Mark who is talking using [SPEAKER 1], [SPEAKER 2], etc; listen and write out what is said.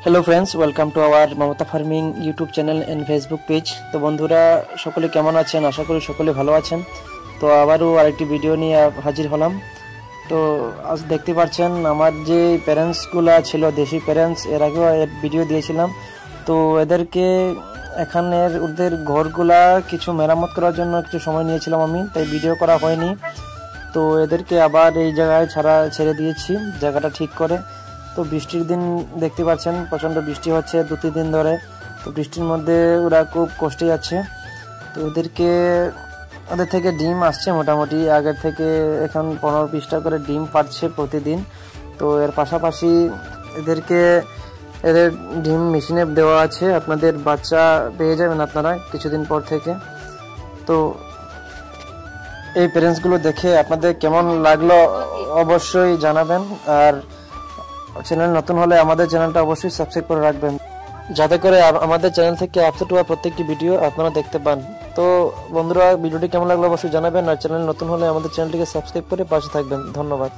[SPEAKER 1] Hello friends, welcome to our Mamata farming YouTube channel and Facebook page. তো বন্ধুরা সকলে কেমন আছেন? আশা করি সকলে ভালো আছেন। তো আবারও আরেকটি ভিডিও নিয়ে হাজির হলাম। তো আজ দেখতে পাচ্ছেন আমার যে প্যারেন্টসগুলো ছিল, দেশি প্যারেন্টস, এর আগেও ভিডিও দিয়েছিলাম। তো এদেরকে এখানের ওদের ঘরগুলা কিছু মেরামত করার জন্য কিছু সময় নিয়েছিলাম আমি, তাই ভিডিও করা হয়নি। তো এদেরকে আবার এই জায়গায় ছেড়ে দিয়েছি জায়গাটা ঠিক করে। তো বৃষ্টির দিন দেখতে পাচ্ছেন প্রচণ্ড বৃষ্টি হচ্ছে 2-3 দিন ধরে। তো বৃষ্টির মধ্যে ওরা খুব কষ্টে যাচ্ছে। তো ওদের থেকে ডিম আসছে মোটামুটি আগের থেকে, এখন 15-20টা করে ডিম পাচ্ছে প্রতিদিন। তো এর পাশাপাশি এদের ডিম মেশিনে দেওয়া আছে, আপনাদের বাচ্চা পেয়ে যাবেন আপনারা কিছুদিন পর থেকে। তো এই প্যারেন্টসগুলো দেখে আপনাদের কেমন লাগলো অবশ্যই জানাবেন। আর চ্যানেল নতুন হলে আমাদের চ্যানেলটা অবশ্যই সাবস্ক্রাইব করে রাখবেন, যাতে করে আমাদের চ্যানেল থেকে আপডেট হওয়া প্রত্যেকটি ভিডিও আপনারা দেখতে পান। তো বন্ধুরা, ভিডিওটি কেমন লাগলো অবশ্যই জানাবেন। আর চ্যানেল নতুন হলে আমাদের চ্যানেলটিকে সাবস্ক্রাইব করে পাশে থাকবেন। ধন্যবাদ।